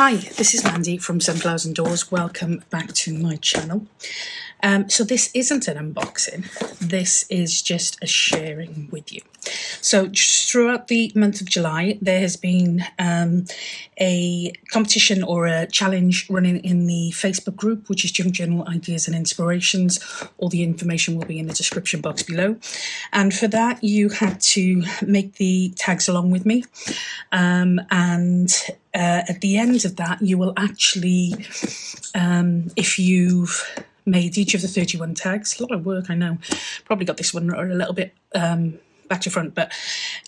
Hi, this is Mandy from Sunflowers and Doors. Welcome back to my channel. So this isn't an unboxing. This is just a sharing with you. So just throughout the month of July, there has been a competition or a challenge running in the Facebook group, which is Junk Journal Ideas and Inspirations. All the information will be in the description box below. And for that, you had to make the tags along with me. At the end of that, you will actually, if you've made each of the 31 tags, a lot of work, I know, probably got this one a little bit back to front, but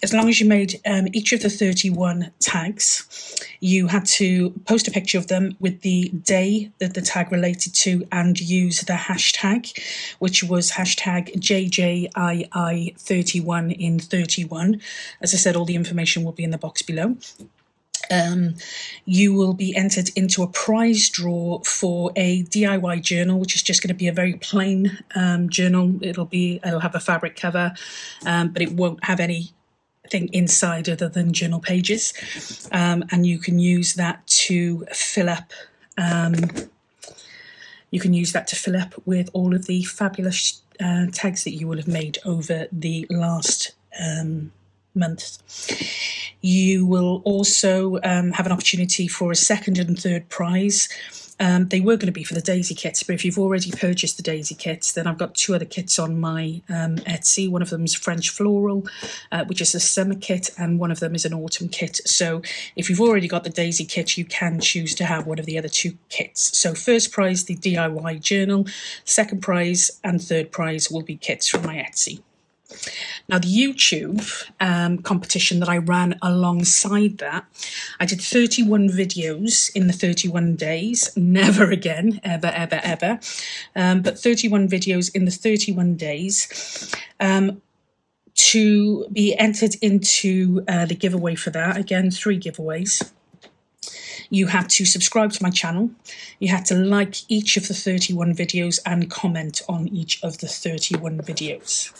as long as you made each of the 31 tags, you had to post a picture of them with the day that the tag related to and use the hashtag, which was hashtag JJII31 in 31. As I said, all the information will be in the box below. You will be entered into a prize draw for a DIY journal, which is just going to be a very plain journal. It'll have a fabric cover, but it won't have anything inside other than journal pages. And you can use that to fill up. With all of the fabulous tags that you will have made over the last month. You will also have an opportunity for a second and third prize. They were going to be for the daisy kits, but if you've already purchased the daisy kits, then I've got two other kits on my Etsy. One of them is French Floral, which is a summer kit, and one of them is an autumn kit. So if you've already got the daisy kit, you can choose to have one of the other two kits. So first prize, the DIY journal. Second prize and third prize will be kits from my Etsy. Now, the YouTube competition that I ran alongside that, I did 31 videos in the 31 days. Never again, ever, ever, ever. But 31 videos in the 31 days to be entered into the giveaway for that. Again, 3 giveaways. You had to subscribe to my channel. You had to like each of the 31 videos and comment on each of the 31 videos.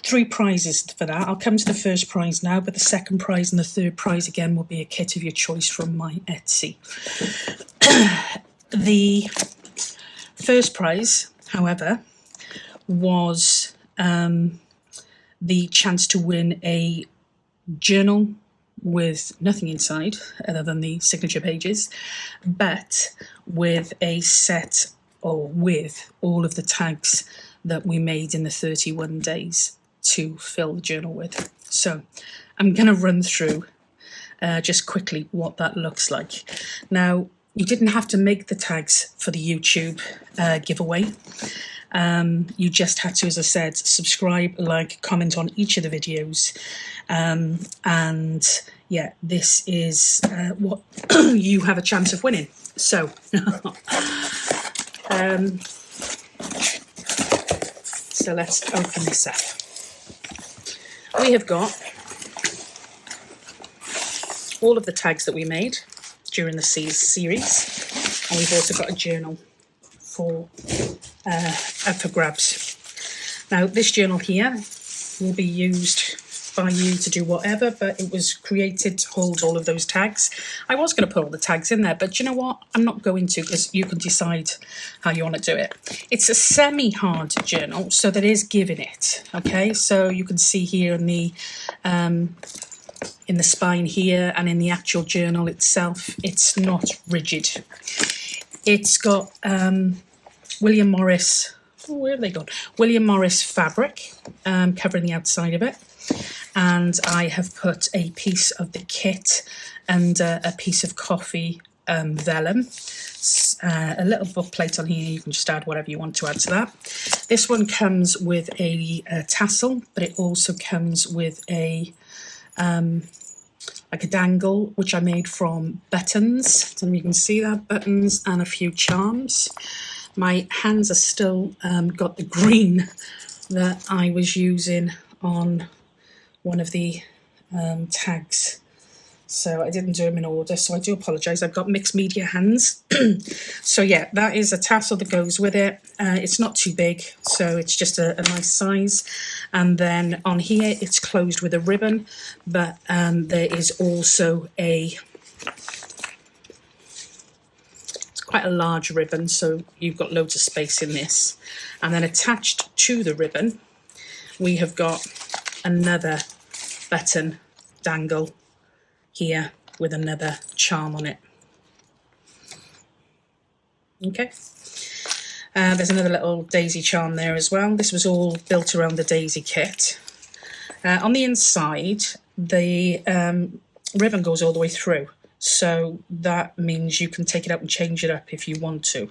3 prizes for that. I'll come to the first prize now, but the second prize and the third prize again will be a kit of your choice from my Etsy. The first prize, however, was the chance to win a journal with nothing inside other than the signature pages, but with a set or with all of the tags that we made in the 31 days to fill the journal with. So I'm going to run through just quickly what that looks like. Now, you didn't have to make the tags for the YouTube giveaway. You just had to, as I said, subscribe, like, comment on each of the videos. And yeah, this is what you have a chance of winning. So so let's open this up. We have got all of the tags that we made during the series, and we've also got a journal for up for grabs. Now, this journal here will be used by you to do whatever, but it was created to hold all of those tags. I was going to put all the tags in there, but you know what? I'm not going to, because you can decide how you want to do it. It's a semi-hard journal, so that is giving it, okay? So you can see here in the spine here and in the actual journal itself, it's not rigid. It's got William Morris, where have they gone? William Morris fabric covering the outside of it. And I have put a piece of the kit and a piece of coffee vellum. A little book plate on here. You can just add whatever you want to add to that. This one comes with a tassel, but it also comes with a like a dangle, which I made from buttons. So you can see that, buttons and a few charms. My hands are still got the green that I was using on one of the tags, so I didn't do them in order, so I do apologise. I've got mixed media hands. So yeah, that is a tassel that goes with it. It's not too big, so it's just a nice size. And then on here it's closed with a ribbon, but there is also a quite a large ribbon, so you've got loads of space in this. And then attached to the ribbon, we have got another button dangle here with another charm on it. Okay. There's another little daisy charm there as well. This was all built around the daisy kit. On the inside, the ribbon goes all the way through, so that means you can take it out and change it up if you want to.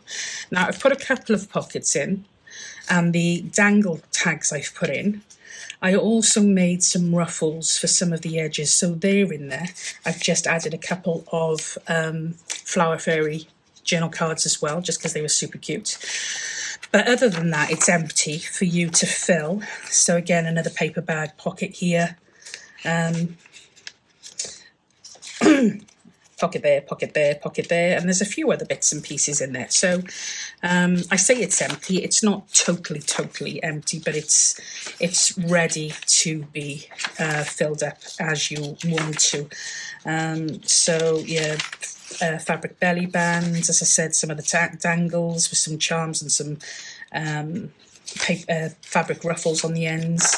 Now, I've put a couple of pockets in, and the dangle tags I've put in. I also made some ruffles for some of the edges, so they're in there. I've just added a couple of Flower Fairy journal cards as well, just because they were super cute. But other than that, it's empty for you to fill. So again, another paper bag pocket here. Pocket there, pocket there, pocket there, and there's a few other bits and pieces in there. So I say it's empty. It's not totally empty, but it's ready to be filled up as you want to. So yeah, fabric belly bands, as I said, some of the dangles with some charms and some fabric ruffles on the ends.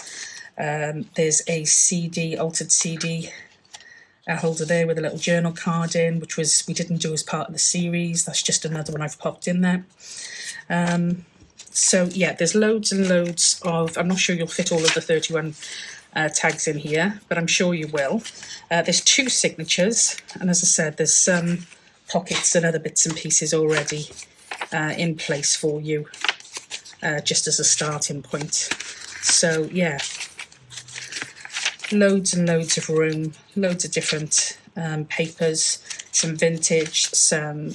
There's a altered CD holder there with a little journal card in, which we didn't do as part of the series. That's just another one I've popped in there. So yeah, there's loads and loads of, I'm not sure you'll fit all of the 31 tags in here, but I'm sure you will. There's 2 signatures, and as I said, there's some pockets and other bits and pieces already in place for you, just as a starting point. So yeah, loads and loads of room, loads of different papers, some vintage, some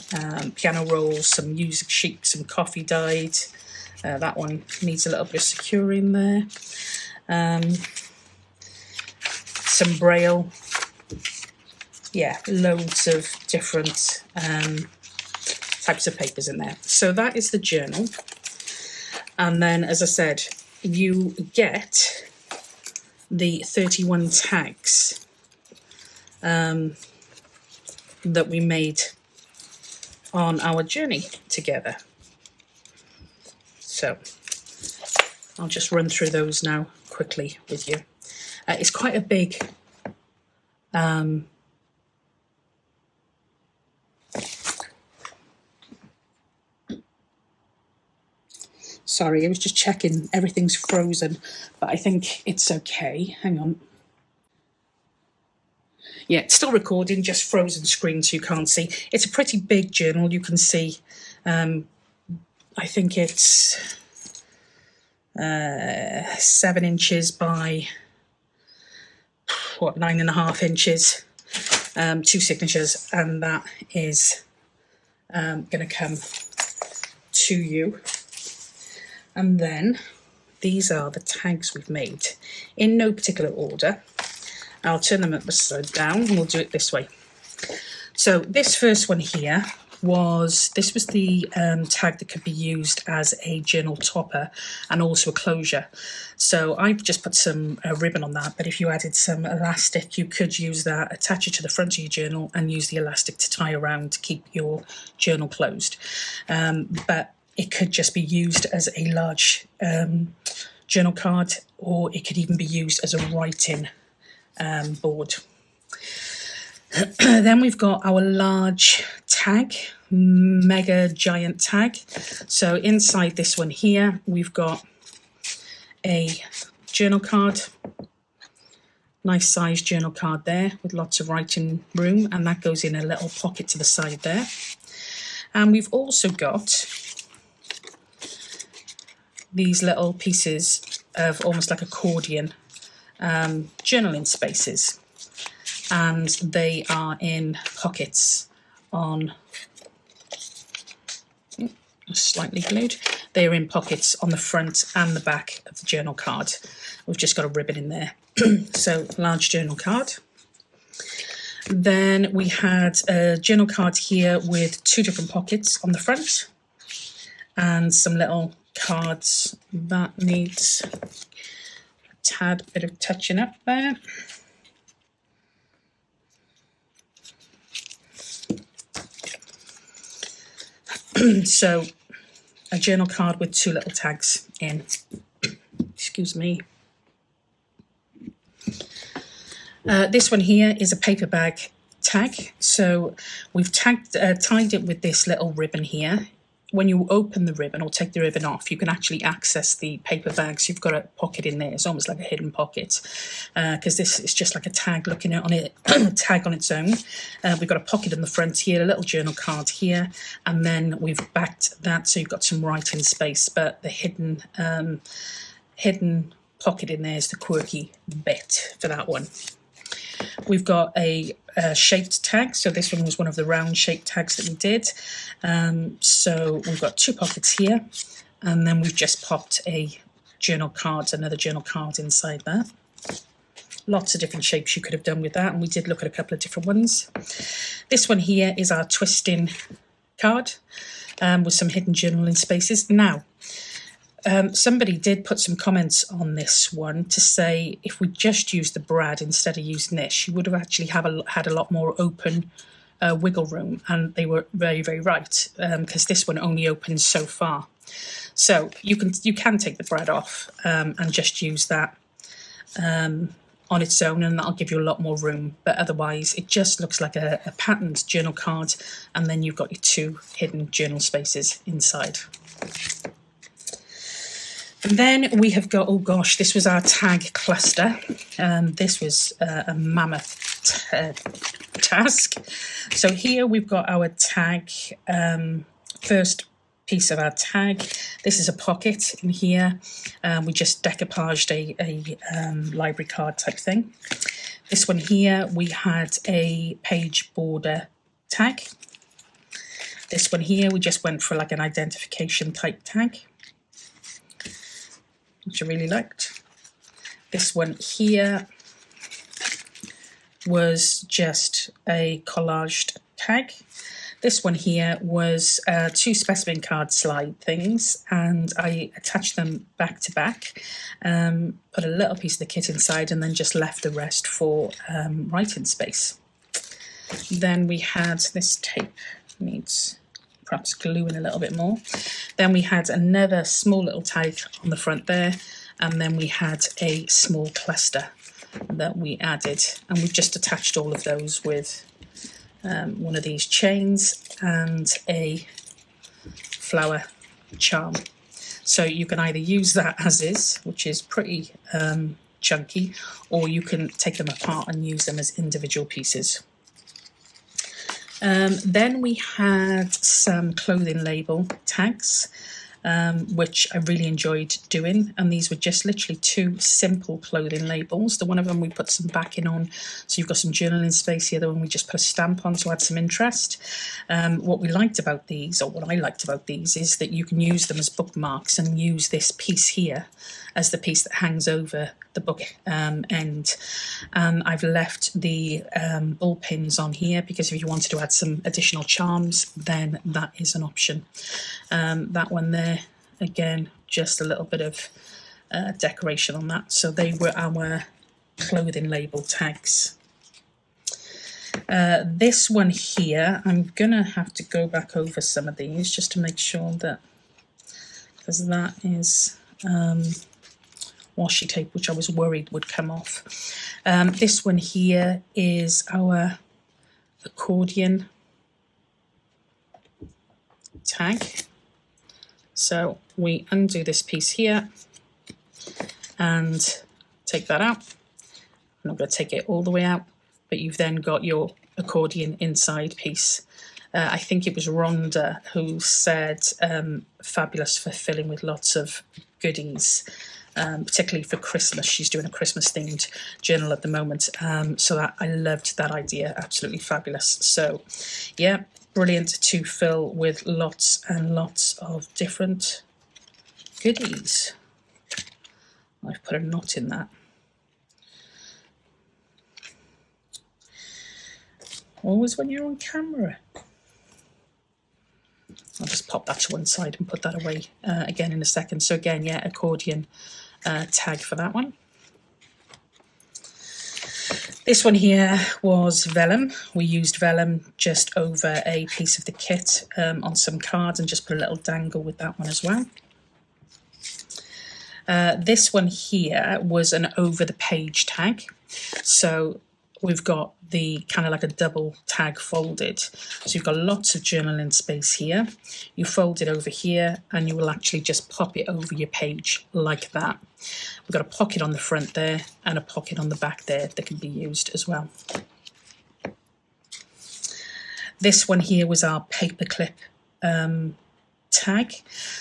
piano rolls, some music sheets, some coffee dyed. That one needs a little bit of securing there. Some braille. Yeah, loads of different types of papers in there. So that is the journal. And then, as I said, you get the 31 tags that we made on our journey together. So I'll just run through those now quickly with you. It's quite a big sorry, I was just checking, everything's frozen, but I think it's okay. Hang on. Yeah, it's still recording, just frozen screen so you can't see. It's a pretty big journal, you can see. I think it's 7 inches by, 9.5 inches. 2 signatures, and that is going to come to you. And then these are the tags we've made in no particular order. I'll turn them upside down and we'll do it this way. So this first one here was the tag that could be used as a journal topper and also a closure. So I've just put some ribbon on that, but if you added some elastic, you could use that, attach it to the front of your journal and use the elastic to tie around to keep your journal closed. But it could just be used as a large journal card, or it could even be used as a writing board. Then we've got our large tag, mega giant tag. So inside this one here, we've got a journal card, nice sized journal card there with lots of writing room, and that goes in a little pocket to the side there. And we've also got these little pieces of almost like accordion journaling spaces, and they are in pockets on, slightly glued, they're in pockets on the front and the back of the journal card. We've just got a ribbon in there. So large journal card. Then we had a journal card here with 2 different pockets on the front and some little cards that needs a tad bit of touching up there. So a journal card with 2 little tags in. Excuse me. This one here is a paper bag tag. So we've tied it with this little ribbon here. When you open the ribbon or take the ribbon off, you can actually access the paper bag. So you've got a pocket in there. It's almost like a hidden pocket, because this is just like a tag looking on it, tag on its own. We've got a pocket in the front here, a little journal card here, and then we've backed that so you've got some writing space. But the hidden pocket in there is the quirky bit for that one. We've got a shaped tag. So this one was one of the round shaped tags that we did. So we've got 2 pockets here, and then we've just popped a journal card, another journal card inside that. Lots of different shapes you could have done with that, and we did look at a couple of different ones. This one here is our twisting card, with some hidden journaling spaces. Now, somebody did put some comments on this one to say if we just used the brad instead of using this, you would have actually had a lot more open wiggle room, and they were very, very right, because this one only opens so far. So you can take the brad off and just use that on its own, and that'll give you a lot more room. But otherwise, it just looks like a patterned journal card, and then you've got your 2 hidden journal spaces inside. And then we have got, oh gosh, this was our tag cluster. This was a mammoth task. So here we've got our tag, first piece of our tag. This is a pocket in here. We just decoupaged a library card type thing. This one here, we had a page border tag. This one here, we just went for like an identification type tag, which I really liked. This one here was just a collaged tag. This one here was 2 specimen card slide things, and I attached them back to back, put a little piece of the kit inside, and then just left the rest for writing space. Then we had this tape, needs perhaps gluing a little bit more. Then we had another small little tag on the front there, and then we had a small cluster that we added, and we've just attached all of those with one of these chains and a flower charm. So you can either use that as is, which is pretty chunky, or you can take them apart and use them as individual pieces. Then we had some clothing label tags, which I really enjoyed doing, and these were just literally 2 simple clothing labels. The one of them we put some backing on, so you've got some journaling space. The other one we just put a stamp on to add some interest. What we liked about these, or what I liked about these, is that you can use them as bookmarks and use this piece here as the piece that hangs over the book end. And I've left the ball pins on here because if you wanted to add some additional charms, then that is an option. That one there, again, just a little bit of decoration on that. So they were our clothing label tags. This one here, I'm gonna have to go back over some of these just to make sure that, because that is washi tape, which I was worried would come off. This one here is our accordion tag. So we undo this piece here and take that out. I'm not going to take it all the way out, but you've then got your accordion inside piece. I think it was Rhonda who said fabulous for filling with lots of goodies, particularly for Christmas. She's doing a Christmas themed journal at the moment, so that I loved that idea. Absolutely fabulous. So yeah, brilliant to fill with lots and lots of different goodies. I've put a knot in that. Always when you're on camera. I'll just pop that to one side and put that away again in a second. So again, yeah, accordion tag for that one. This one here was vellum. We used vellum just over a piece of the kit on some cards and just put a little dangle with that one as well. This one here was an over the page tag. So we've got the kind of like a double tag folded. So you've got lots of journaling space here. You fold it over here and you will actually just pop it over your page like that. We've got a pocket on the front there and a pocket on the back there that can be used as well. This one here was our paperclip tag.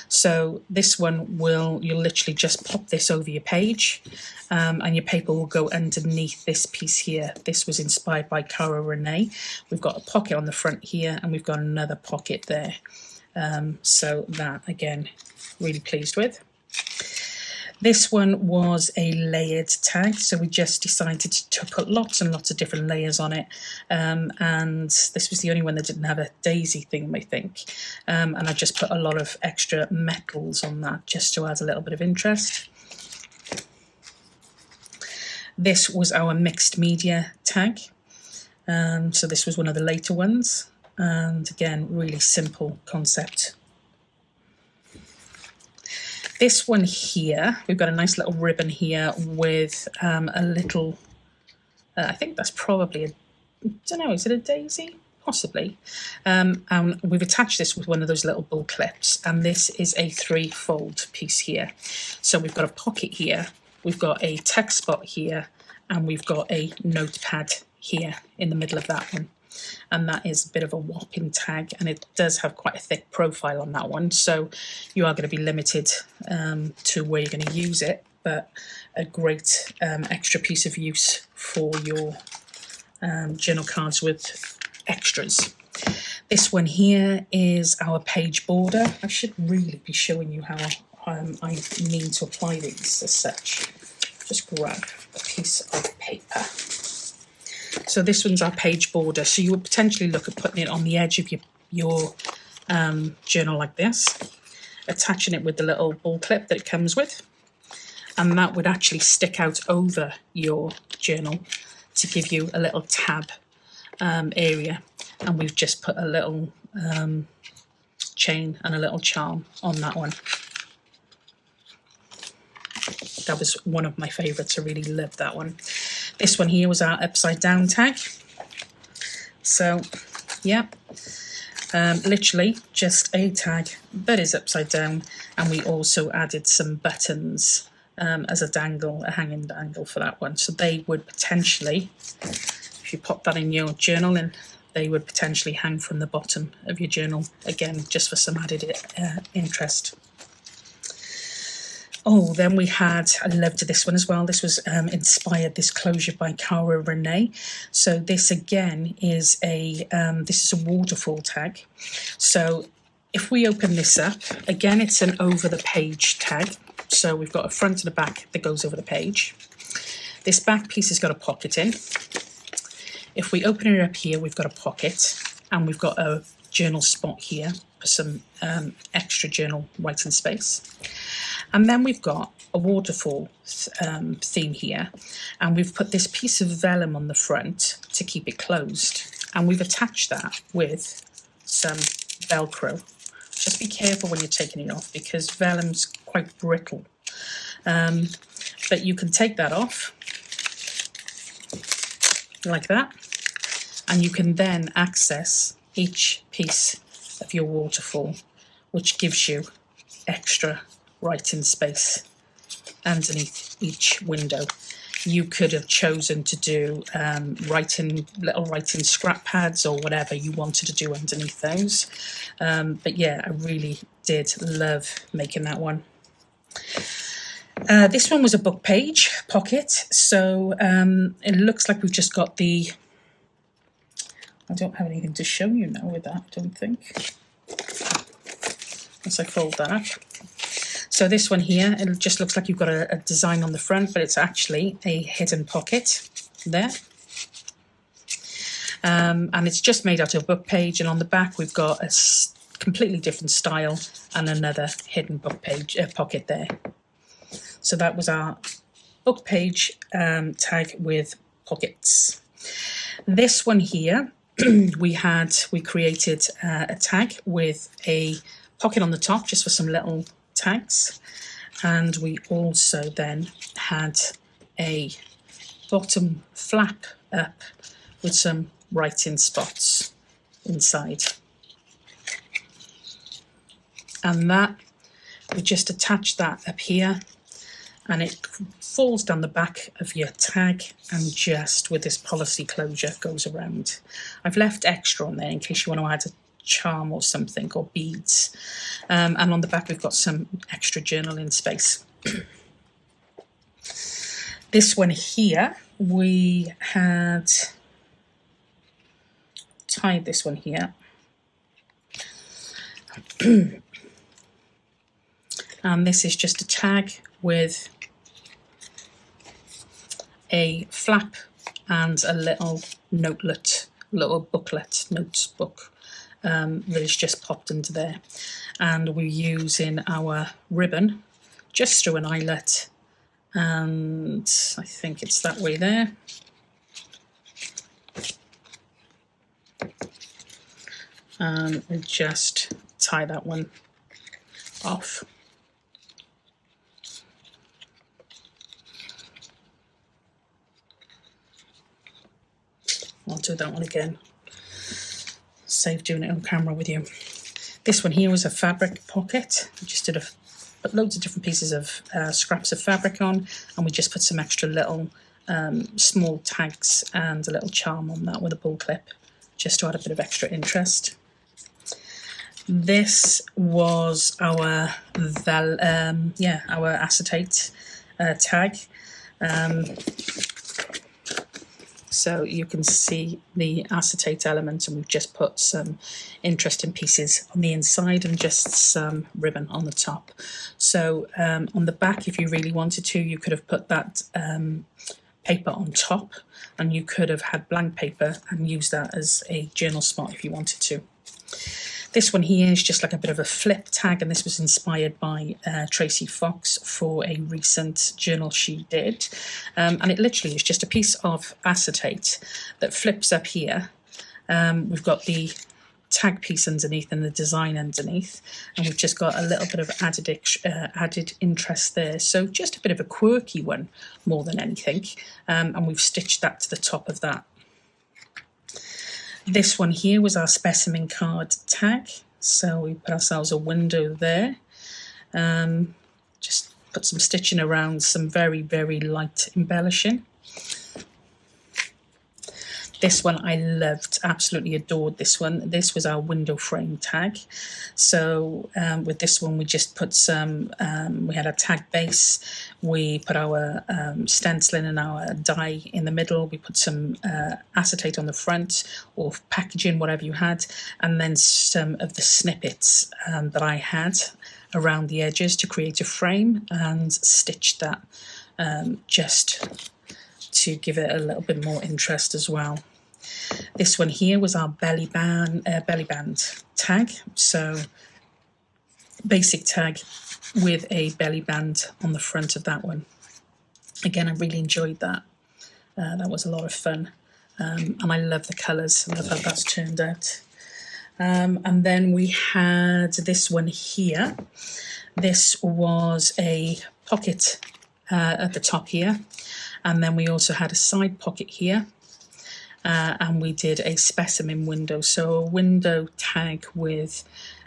So this one you'll literally just pop this over your page and your paper will go underneath this piece here. This was inspired by Cara Renee. We've got a pocket on the front here and we've got another pocket there. So that again, really pleased with. This one was a layered tag, so we just decided to put lots and lots of different layers on it, and this was the only one that didn't have a daisy theme, I think, and I just put a lot of extra metals on that just to add a little bit of interest. This was our mixed media tag, so this was one of the later ones, and again, really simple concept. This one here, we've got a nice little ribbon here with a little, I think that's probably I don't know, is it a daisy? Possibly. And we've attached this with one of those little bull clips, and this is a 3-fold piece here. So we've got a pocket here, we've got a text spot here, and we've got a notepad here in the middle of that one. And that is a bit of a whopping tag, and it does have quite a thick profile on that one, so you are going to be limited to where you're going to use it, but a great extra piece of use for your journal cards with extras. This one here is our page border. I should really be showing you how I mean to apply these as such. Just grab a piece of paper. So this one's our page border. So you would potentially look at putting it on the edge of your journal like this, attaching it with the little ball clip that it comes with, and that would actually stick out over your journal to give you a little tab area. And we've just put a little chain and a little charm on that one. That was one of my favourites. I really loved that one. This one here was our upside down tag. So, yeah, literally just a tag that is upside down, and we also added some buttons as a dangle, a hanging dangle for that one. So they would potentially, if you pop that in your journal, and they would potentially hang from the bottom of your journal, again, just for some added interest. Oh, then we had, I loved this one as well. This was inspired, this closure by Cara Renee. So this again is this is a waterfall tag. So if we open this up, again, it's an over the page tag. So we've got a front and a back that goes over the page. This back piece has got a pocket in. If we open it up here, we've got a pocket, and we've got a journal spot here for some extra journal writing space. And then we've got a waterfall theme here, and we've put this piece of vellum on the front to keep it closed, and we've attached that with some Velcro. Just be careful when you're taking it off, because vellum's quite brittle, but you can take that off like that, and you can then access each piece of your waterfall, which gives you extra writing space underneath each window. You could have chosen to do little writing scrap pads or whatever you wanted to do underneath those. But yeah, I really did love making that one. This one was a book page pocket. So it looks like we've just got I don't have anything to show you now with that, I don't think. Once I fold that up. So this one here, it just looks like you've got a design on the front, but it's actually a hidden pocket there. And it's just made out of a book page, and on the back we've got a completely different style and another hidden book page pocket there. So that was our book page tag with pockets. This one here, we created a tag with a pocket on the top just for some little tags, and we also then had a bottom flap up with some writing spots inside, and that we just attach that up here, and it falls down the back of your tag and just with this policy closure goes around. I've left extra on there in case you want to add a charm or something, or beads, and on the back we've got some extra journaling space. This one here, we had tied this one here and this is just a tag with a flap and a little notebook that is just popped into there, and we're using our ribbon just through an eyelet, and I think it's that way there. And we just tie that one off. I'll do that one again. Save doing it on camera with you. This one here was a fabric pocket. We just did put loads of different pieces of scraps of fabric on, and we just put some extra little small tags and a little charm on that with a bull clip, just to add a bit of extra interest. This was our acetate tag. So you can see the acetate element, and we've just put some interesting pieces on the inside and just some ribbon on the top. So on the back, if you really wanted to, you could have put that paper on top, and you could have had blank paper and used that as a journal spot if you wanted to. This one here is just like a bit of a flip tag, and this was inspired by Tracy Fox for a recent journal she did. And it literally is just a piece of acetate that flips up here. We've got the tag piece underneath and the design underneath, and we've just got a little bit of added interest there. So just a bit of a quirky one more than anything. And we've stitched that to the top of that. This one here was our specimen card tag, so we put ourselves a window there. Just put some stitching around, some very, very light embellishing. This one I loved, absolutely adored this one. This was our window frame tag. So with this one we just put some, we had a tag base, we put our stenciling and our die in the middle, we put some acetate on the front or packaging, whatever you had, and then some of the snippets that I had around the edges to create a frame, and stitched that just to give it a little bit more interest as well. This one here was our belly band tag, so basic tag with a belly band on the front of that one. Again, I really enjoyed that. That was a lot of fun, and I love the colours. I love how that's turned out. And then we had this one here. This was a pocket at the top here, and then we also had a side pocket here. And we did a specimen window, so a window tag with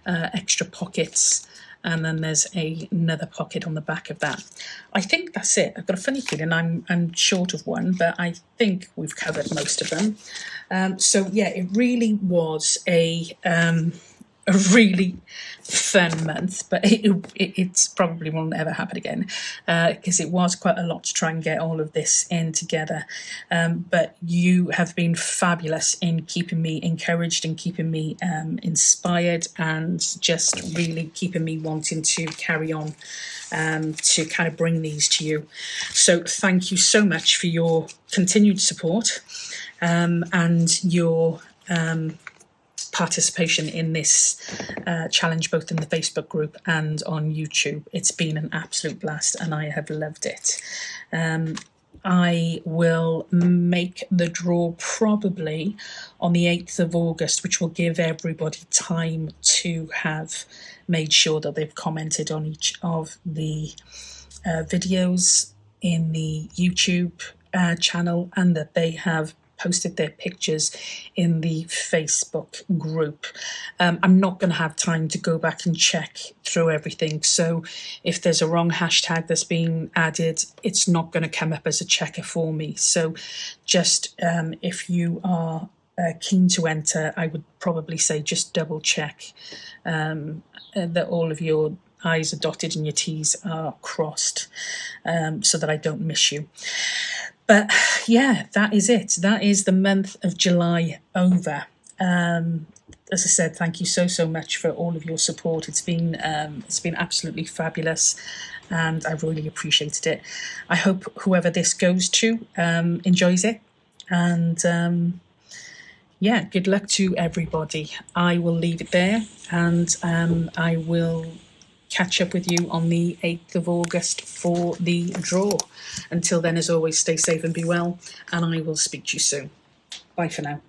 extra pockets, and then there's another pocket on the back of that. I think that's it. I've got a funny feeling I'm short of one, but I think we've covered most of them. So yeah, it really was a really fun month, but it's probably won't ever happen again, because it was quite a lot to try and get all of this in together. But you have been fabulous in keeping me encouraged and keeping me inspired, and just really keeping me wanting to carry on to kind of bring these to you. So thank you so much for your continued support and your participation in this challenge, both in the Facebook group and on YouTube. It's been an absolute blast, and I have loved it. I will make the draw probably on the 8th of August, which will give everybody time to have made sure that they've commented on each of the videos in the YouTube channel, and that they have posted their pictures in the Facebook group. I'm not going to have time to go back and check through everything, so if there's a wrong hashtag that's been added, it's not going to come up as a checker for me. So just if you are keen to enter, I would probably say just double check that all of your I's are dotted and your T's are crossed, so that I don't miss you. But yeah, that is it. That is the month of July over. As I said, thank you so much for all of your support. It's been absolutely fabulous, and I've really appreciated it. I hope whoever this goes to enjoys it, and yeah, good luck to everybody. I will leave it there, and I will catch up with you on the 8th of August for the draw. Until then, as always, stay safe and be well, and I will speak to you soon. Bye for now.